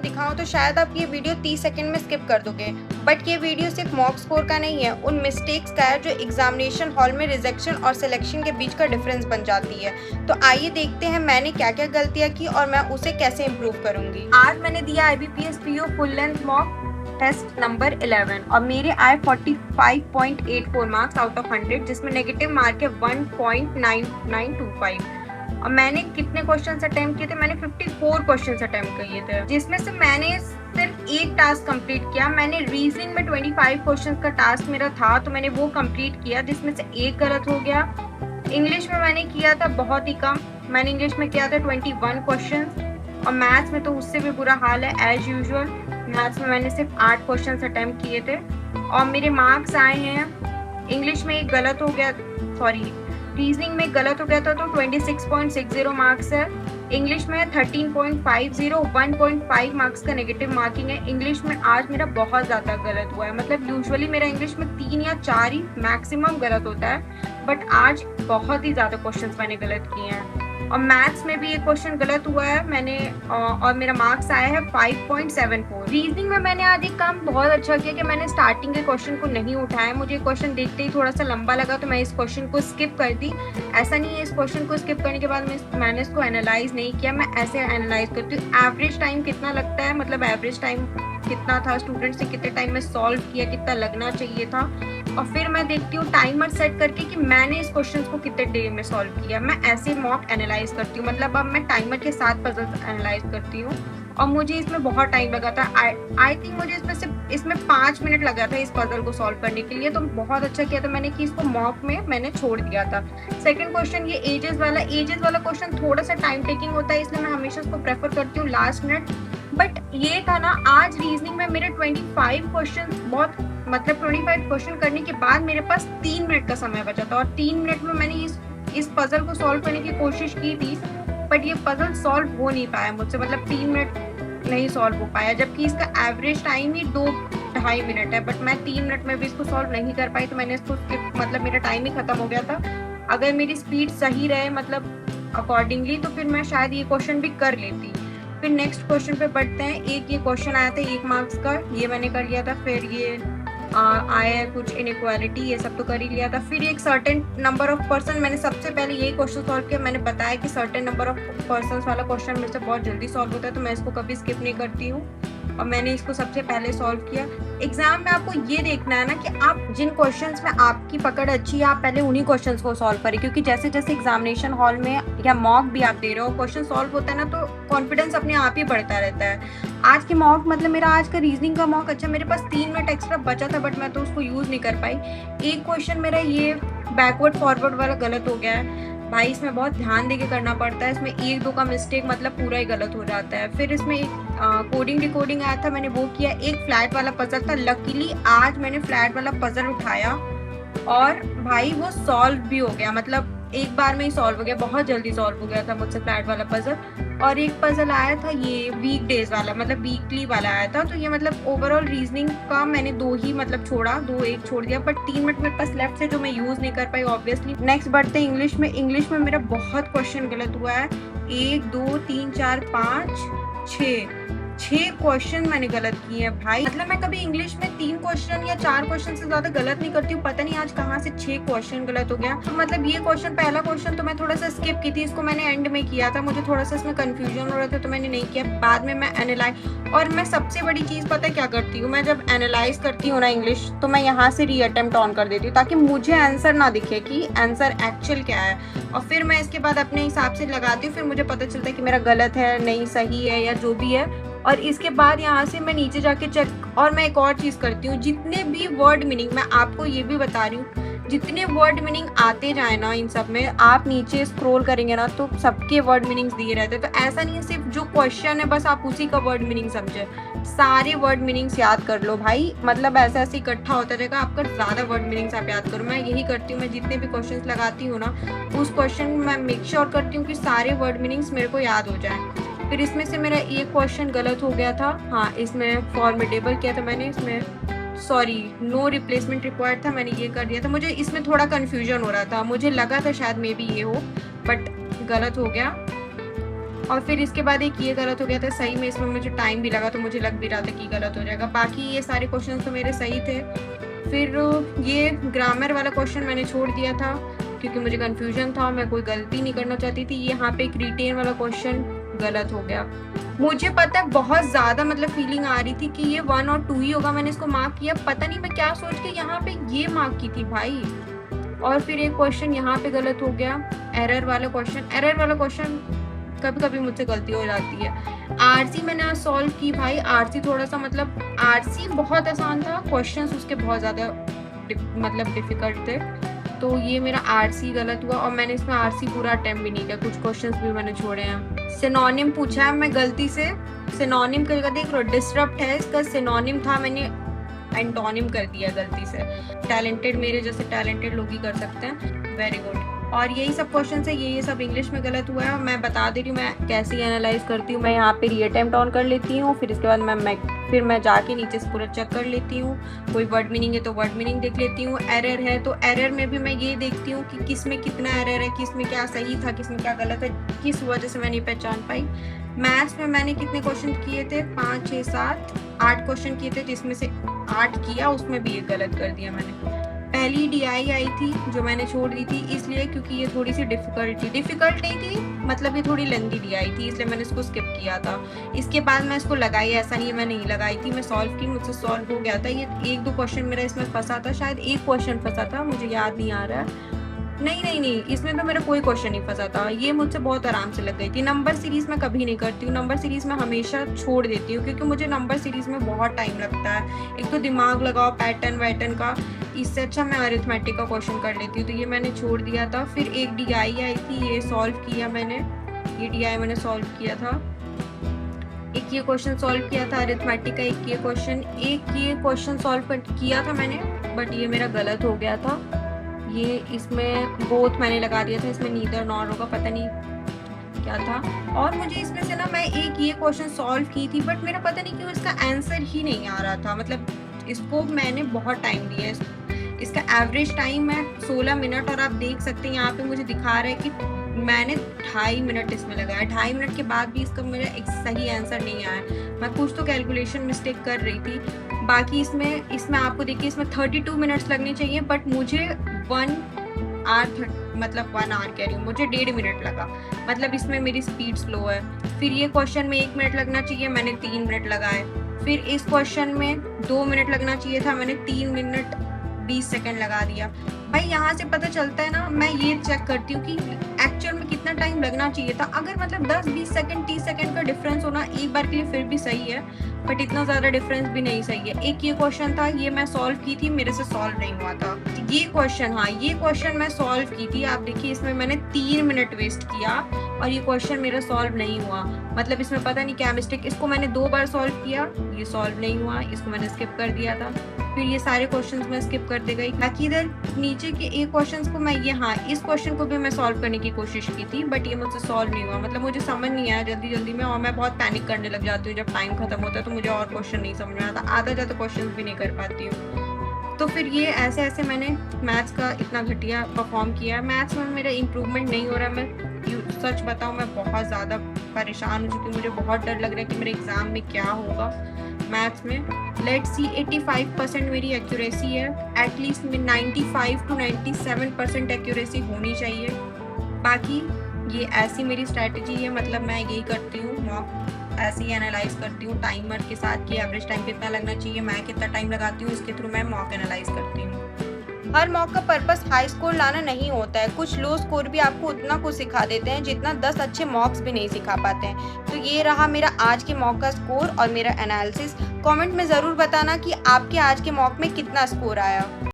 दिखाऊं तो शायद आप ये वीडियो 30 सेकंड में स्किप कर दोगे, बट ये वीडियो सिर्फ मॉक स्कोर का नहीं है, उन मिस्टेक्स का है जो एग्जामिनेशन हॉल में रिजेक्शन और सिलेक्शन के बीच का डिफरेंस बन जाती है। तो आइए देखते हैं मैंने क्या क्या गलतियां की और मैं उसे कैसे इम्प्रूव करूंगी। आज मैंने दिया IBPS PO full length mock test number 11 और मेरे आए 45.84 मार्क्स आउट ऑफ 100, जिसमें नेगेटिव मार्क है 1.9925। और मैंने कितने क्वेश्चन अटेम्प्ट किए थे? मैंने 54 क्वेश्चन अटेम्प्ट किए थे, जिसमें से मैंने सिर्फ एक टास्क कंप्लीट किया। मैंने रीजनिंग में 25 क्वेश्चन का टास्क मेरा था तो मैंने वो कंप्लीट किया, जिसमें से एक गलत हो गया। इंग्लिश में मैंने किया था बहुत ही कम, मैंने इंग्लिश में किया था 21 क्वेश्चन, और मैथ्स में तो उससे भी बुरा हाल है एज यूजुअल। मैथ्स में मैंने सिर्फ 8 क्वेश्चन अटेम्प्ट किए थे और मेरे मार्क्स आए हैं, इंग्लिश में एक गलत हो गया, सॉरी रीजनिंग में गलत हो गया था तो 26.60 मार्क्स है। इंग्लिश में 13.50, 1.5 मार्क्स का नेगेटिव मार्किंग है। इंग्लिश में आज मेरा बहुत ज़्यादा गलत हुआ है, मतलब यूजुअली मेरा इंग्लिश में 3 या 4 ही मैक्सिमम गलत होता है, बट आज बहुत ही ज़्यादा क्वेश्चंस मैंने गलत किए हैं। और मैथ्स में भी एक क्वेश्चन गलत हुआ है मैंने, और मेरा मार्क्स आया है 5.74। रीजनिंग में मैंने आज एक काम बहुत अच्छा किया कि मैंने स्टार्टिंग के क्वेश्चन को नहीं उठाया। मुझे क्वेश्चन देखते ही थोड़ा सा लंबा लगा तो मैं इस क्वेश्चन को स्किप कर दी। ऐसा नहीं है इस क्वेश्चन को स्किप करने के बाद मैंने इसको एनालाइज नहीं किया, मैं ऐसे एनालाइज करती हूँ एवरेज टाइम कितना लगता है, मतलब एवरेज टाइम कितना था, स्टूडेंट से कितने टाइम में सॉल्व किया, कितना लगना चाहिए था, और फिर मैं देखती हूँ टाइमर सेट करके कि मैंने इस क्वेश्चन को कितने देर में सॉल्व किया। मैं ऐसे मॉक एनालाइज करती हूँ, मतलब अब मैं टाइमर के साथ पजल एनालाइज करती हूँ। और मुझे इसमें बहुत टाइम लगा था, आई थिंक मुझे इसमें 5 मिनट लगा था इस पजल को सॉल्व करने के लिए। तो बहुत अच्छा किया था मैंने कि इसको मॉक में मैंने छोड़ दिया था। सेकंड क्वेश्चन ये एजेस वाला क्वेश्चन थोड़ा सा टाइम टेकिंग होता है, इसलिए मैं हमेशा इसको प्रेफर करती हूँ लास्ट मिनट। बट ये था ना, आज रीजनिंग में मेरे 25 क्वेश्चन, बहुत मतलब 25 क्वेश्चन करने के बाद मेरे पास 3 मिनट का समय बचा था, और 3 मिनट में मैंने इस पजल को सॉल्व करने की कोशिश की थी, बट ये पजल सॉल्व हो नहीं पाया मुझसे, मतलब 3 मिनट नहीं सॉल्व हो पाया, जबकि इसका एवरेज टाइम ही 2-2.5 मिनट है, बट मैं 3 मिनट में भी इसको सॉल्व नहीं कर पाई, तो मैंने इसको मतलब मेरा टाइम ही खत्म हो गया था। अगर मेरी स्पीड सही रहे मतलब अकॉर्डिंगली, तो फिर मैं शायद ये क्वेश्चन भी कर लेती। फिर नेक्स्ट क्वेश्चन पे बढ़ते हैं। एक ये क्वेश्चन आया था 1 मार्क्स का, ये मैंने कर लिया था। फिर ये आया है कुछ इनइक्वालिटी, ये सब तो कर ही लिया था। फिर एक सर्टेन नंबर ऑफ पर्सन, मैंने सबसे पहले यही क्वेश्चन सॉल्व किया। मैंने बताया कि सर्टेन नंबर ऑफ पर्सन वाला क्वेश्चन मेरे से बहुत जल्दी सॉल्व होता है, तो मैं इसको कभी स्किप नहीं करती हूँ, और मैंने इसको सबसे पहले सॉल्व किया। एग्जाम में आपको ये देखना है ना कि आप जिन क्वेश्चंस में आपकी पकड़ अच्छी है, आप पहले उन्हीं क्वेश्चंस को सॉल्व करें, क्योंकि जैसे जैसे एग्जामिनेशन हॉल में या मॉक भी आप दे रहे हो, क्वेश्चन सॉल्व होता है ना, तो कॉन्फिडेंस अपने आप ही बढ़ता रहता है। आज की मॉक, मतलब मेरा आज का रीजनिंग का मॉक अच्छा, मेरे पास 3 मिनट एक्स्ट्रा बचा था, बट मैं तो उसको यूज नहीं कर पाई। एक क्वेश्चन मेरा ये बैकवर्ड फॉरवर्ड वाला गलत हो गया है भाई, इसमें बहुत ध्यान देके करना पड़ता है, इसमें 1-2 का मिस्टेक मतलब पूरा ही गलत हो जाता है। फिर इसमें कोडिंग रिकॉर्डिंग आया था, मैंने वो किया। एक फ्लैट वाला पजल था, लकीली आज मैंने फ्लैट वाला पजल उठाया और भाई वो सॉल्व भी हो गया, मतलब एक बार में ही सॉल्व हो गया, बहुत जल्दी सॉल्व हो गया था मुझसे फ्लैट वाला पजल। और एक पजल आया था ये वीक डेज वाला, मतलब वीकली वाला आया था, तो ये मतलब ओवरऑल रीजनिंग का मैंने 2 ही मतलब छोड़ा, 2-1 छोड़ दिया, बट 3 मिनट मेरे पास लेफ्ट से जो मैं यूज नहीं कर पाई ऑब्वियसली। नेक्स्ट बढ़ते हैं इंग्लिश में। इंग्लिश में मेरा बहुत क्वेश्चन गलत हुआ है, 1 2 3 4 5 6 क्वेश्चन मैंने गलत किए हैं भाई। मतलब मैं कभी इंग्लिश में 3 क्वेश्चन या 4 क्वेश्चन से ज्यादा गलत नहीं करती हूँ, पता नहीं आज कहाँ से 6 क्वेश्चन गलत हो गया। तो मतलब ये क्वेश्चन, पहला क्वेश्चन तो मैं थोड़ा सा स्किप की थी, इसको मैंने एंड में किया था, मुझे थोड़ा सा इसमें कंफ्यूजन हो रहा था तो मैंने नहीं किया। बाद में मैं एनालाइज, और मैं सबसे बड़ी चीज पता है क्या करती हूँ, मैं जब एनालाइज करती हूँ ना इंग्लिश, तो मैं यहाँ से री अटेम्प्ट ऑन कर देती हूँ, ताकि मुझे आंसर ना दिखे कि आंसर एक्चुअल क्या है, और फिर मैं इसके बाद अपने हिसाब से लगाती हूँ, फिर मुझे पता चलता है कि मेरा गलत है, नहीं सही है, या जो भी है। और इसके बाद यहाँ से मैं नीचे जाके चेक, और मैं एक और चीज़ करती हूँ, जितने भी वर्ड मीनिंग, मैं आपको ये भी बता रही हूँ, जितने वर्ड मीनिंग आते जाए ना इन सब में, आप नीचे स्क्रॉल करेंगे ना तो सबके वर्ड मीनिंग्स दिए रहते हैं। तो ऐसा नहीं है सिर्फ जो क्वेश्चन है बस आप उसी का वर्ड मीनिंग समझे, सारे वर्ड मीनिंग्स याद कर लो भाई, मतलब ऐसा ऐसे इकट्ठा होता रहेगा आपका, ज़्यादा वर्ड मीनिंग्स आप याद करो। मैं यही करती हूँ, मैं जितने भी क्वेश्चन लगाती हूँ ना, उस क्वेश्चन में मैं मेक श्योर करती हूँ कि सारे वर्ड मीनिंग्स मेरे को याद हो जाए। फिर इसमें से मेरा एक क्वेश्चन गलत हो गया था, हाँ इसमें फॉर्मिडेबल किया था मैंने, इसमें सॉरी नो रिप्लेसमेंट रिक्वायर्ड था, मैंने ये कर दिया था। मुझे इसमें थोड़ा कन्फ्यूजन हो रहा था, मुझे लगा था शायद मे बी ये हो, बट गलत हो गया। और फिर इसके बाद एक ये गलत हो गया था, सही में इसमें मुझे टाइम भी लगा तो मुझे लग भी रहा था कि गलत हो जाएगा। बाकी ये सारे क्वेश्चन तो मेरे सही थे। फिर ये ग्रामर वाला क्वेश्चन मैंने छोड़ दिया था क्योंकि मुझे कन्फ्यूजन था, मैं कोई गलती नहीं करना चाहती थी। यहाँ पे एक रिटेन वाला क्वेश्चन गलत हो गया। मुझे पता है बहुत ज़्यादा मतलब फीलिंग आ रही थी कि ये 1 और 2 ही होगा, मैंने इसको मार्क किया, पता नहीं मैं क्या सोच के यहाँ पे ये मार्क की थी भाई। और फिर एक क्वेश्चन यहाँ पे गलत हो गया, एरर वाला क्वेश्चन कभी कभी मुझसे गलती हो जाती है। आरसी मैंने आज सॉल्व की भाई, आरसी थोड़ा सा मतलब आरसी बहुत आसान था, क्वेश्चंस उसके बहुत ज़्यादा मतलब डिफिकल्ट थे, तो ये मेरा आरसी गलत हुआ। और मैंने इसमें आरसी पूरा अटेम्प्ट भी नहीं किया, कुछ क्वेश्चंस भी मैंने छोड़े हैं। सिनोनिम पूछा है, मैं गलती से सिनोनिम कर देख डिसरप्ट है, इसका सिनोनिम था, मैंने एंटोनिम कर दिया गलती से। टैलेंटेड मेरे जैसे टैलेंटेड लोग ही कर सकते हैं, वेरी गुड। और यही सब क्वेश्चन है, ये सब इंग्लिश में गलत हुआ है। मैं बता दे रही हूँ मैं कैसे एनालाइज करती हूँ। मैं यहाँ पे रीअटेम्प्ट ऑन कर लेती हूँ, फिर इसके बाद मैं जाके नीचे से पूरा चेक कर लेती हूँ। कोई वर्ड मीनिंग है तो वर्ड मीनिंग देख लेती हूँ, एरर है तो एरर में भी मैं ये देखती हूँ कि किस में कितना एरर है, किस में क्या सही था, किस में क्या गलत है, किस वजह से मैंने पहचान पाई। मैथ्स में मैंने कितने क्वेश्चन किए थे, 5, 6, 7, 8 क्वेश्चन किए थे, जिसमें से 8 किया, उसमें भी एक गलत कर दिया मैंने। पहली डीआई आई थी जो मैंने छोड़ दी थी, इसलिए क्योंकि ये थोड़ी सी डिफिकल्ट नहीं थी, मतलब ये थोड़ी लेंथी डीआई थी, इसलिए मैंने इसको स्किप किया था। इसके बाद मैं इसको लगाई, ऐसा नहीं है मैं नहीं लगाई थी, मैं सॉल्व की, मुझसे सॉल्व हो गया था। ये 1-2 क्वेश्चन मेरा इसमें फंसा था, शायद एक क्वेश्चन फंसा था, मुझे याद नहीं आ रहा है। नहीं, इसमें तो मेरा कोई क्वेश्चन नहीं फंसा था, ये मुझसे बहुत आराम से लग गई थी। नंबर सीरीज में कभी नहीं करती हूँ, नंबर सीरीज में हमेशा छोड़ देती हूँ, क्योंकि मुझे नंबर सीरीज में बहुत टाइम लगता है। एक तो दिमाग लगाओ पैटर्न वैटर्न का, इससे अच्छा मैं अरिथमेटिक का क्वेश्चन कर लेती हूँ, तो ये मैंने छोड़ दिया था। फिर एक डीआई आई थी, ये सॉल्व किया मैंने, ये डीआई मैंने सॉल्व किया था। एक ये क्वेश्चन सॉल्व किया था अरिथमेटिक का, एक ये क्वेश्चन सॉल्व किया था मैंने, बट ये मेरा गलत हो गया था। ये इसमें बोथ मैंने लगा दिया था, इसमें नीदर नॉर होगा, पता नहीं क्या था। और मुझे इसमें से ना मैं एक ये क्वेश्चन सॉल्व की थी, बट मेरा पता नहीं क्यों इसका आंसर ही नहीं आ रहा था, मतलब इसको मैंने बहुत टाइम दिया है, इसका एवरेज टाइम है 16 मिनट, और आप देख सकते हैं यहाँ पे मुझे दिखा रहा है कि मैंने 2.5 मिनट इसमें लगाया, 2.5 मिनट के बाद भी इसका मेरा एक सही आंसर नहीं आया। मैं कुछ तो कैलकुलेशन मिस्टेक कर रही थी। बाकी इसमें आपको देखिए इसमें 32 मिनट्स लगने चाहिए, बट मुझे 1 आवर मतलब 1 आवर कह रही हूँ, मुझे 1.5 मिनट लगा, मतलब इसमें मेरी स्पीड स्लो है। फिर ये क्वेश्चन में 1 मिनट लगना चाहिए, मैंने 3 मिनट लगाए। फिर इस क्वेश्चन में 2 मिनट लगना चाहिए था, मैंने 3 मिनट 20 सेकंड लगा दिया। भाई यहाँ से पता चलता है ना, मैं ये चेक करती हूँ कि एक्चुअल में कितना टाइम लगना चाहिए था। अगर मतलब 10-20 सेकंड 30 सेकंड का डिफरेंस होना एक बार के लिए फिर भी सही है, बट इतना ज़्यादा डिफरेंस भी नहीं सही है। एक ये क्वेश्चन था, ये मैं सॉल्व की थी, मेरे से सॉल्व नहीं हुआ था। ये क्वेश्चन मैं सॉल्व की थी, आप देखिए इसमें मैंने 3 मिनट वेस्ट किया और ये क्वेश्चन मेरा सॉल्व नहीं हुआ, मतलब इसमें पता नहीं क्या मिस्टेक। इसको मैंने 2 बार सॉल्व किया, ये सॉल्व नहीं हुआ, इसको मैंने स्किप कर दिया था। फिर ये सारे क्वेश्चंस मैं स्किप करते गई। बाकी इधर नीचे के एक क्वेश्चंस को मैं इस क्वेश्चन को भी मैं सॉल्व करने की कोशिश की थी, बट ये मुझसे सॉल्व नहीं हुआ, मतलब मुझे समझ नहीं आया जल्दी में, और मैं बहुत पैनिक करने लग जाती हूँ जब टाइम खत्म होता है, तो मुझे और क्वेश्चन नहीं समझ में आता, आधा ज़्यादा क्वेश्चन भी नहीं कर पाती हूँ। तो फिर ये ऐसे मैंने मैथ्स का इतना घटिया परफॉर्म किया। मैथ्स में मेरा इम्प्रूवमेंट नहीं हो रहा, मैं सच बताऊँ मैं बहुत ज़्यादा परेशान हो चुकी हूँ, मुझे बहुत डर लग रहा है कि मेरे एग्ज़ाम में क्या होगा मैथ्स में। लेट्स सी 85% मेरी एक्यूरेसी है, एटलीस्ट 95 to 97% एक्यूरेसी होनी चाहिए। बाकी ये ऐसी मेरी स्ट्रैटेजी है, मतलब मैं यही करती हूँ, मॉक ऐसे ही एनालाइज करती हूँ टाइमर के साथ कि एवरेज टाइम कितना लगना चाहिए, मैं कितना टाइम लगाती हूँ, इसके थ्रू मैं मॉक एनालाइज करती हूँ। हर मॉक का पर्पस हाई स्कोर लाना नहीं होता है, कुछ लो स्कोर भी आपको उतना कुछ सिखा देते हैं जितना 10 अच्छे मॉक्स भी नहीं सिखा पाते हैं। तो ये रहा मेरा आज के मॉक का स्कोर और मेरा एनालिसिस। कमेंट में ज़रूर बताना कि आपके आज के मॉक में कितना स्कोर आया।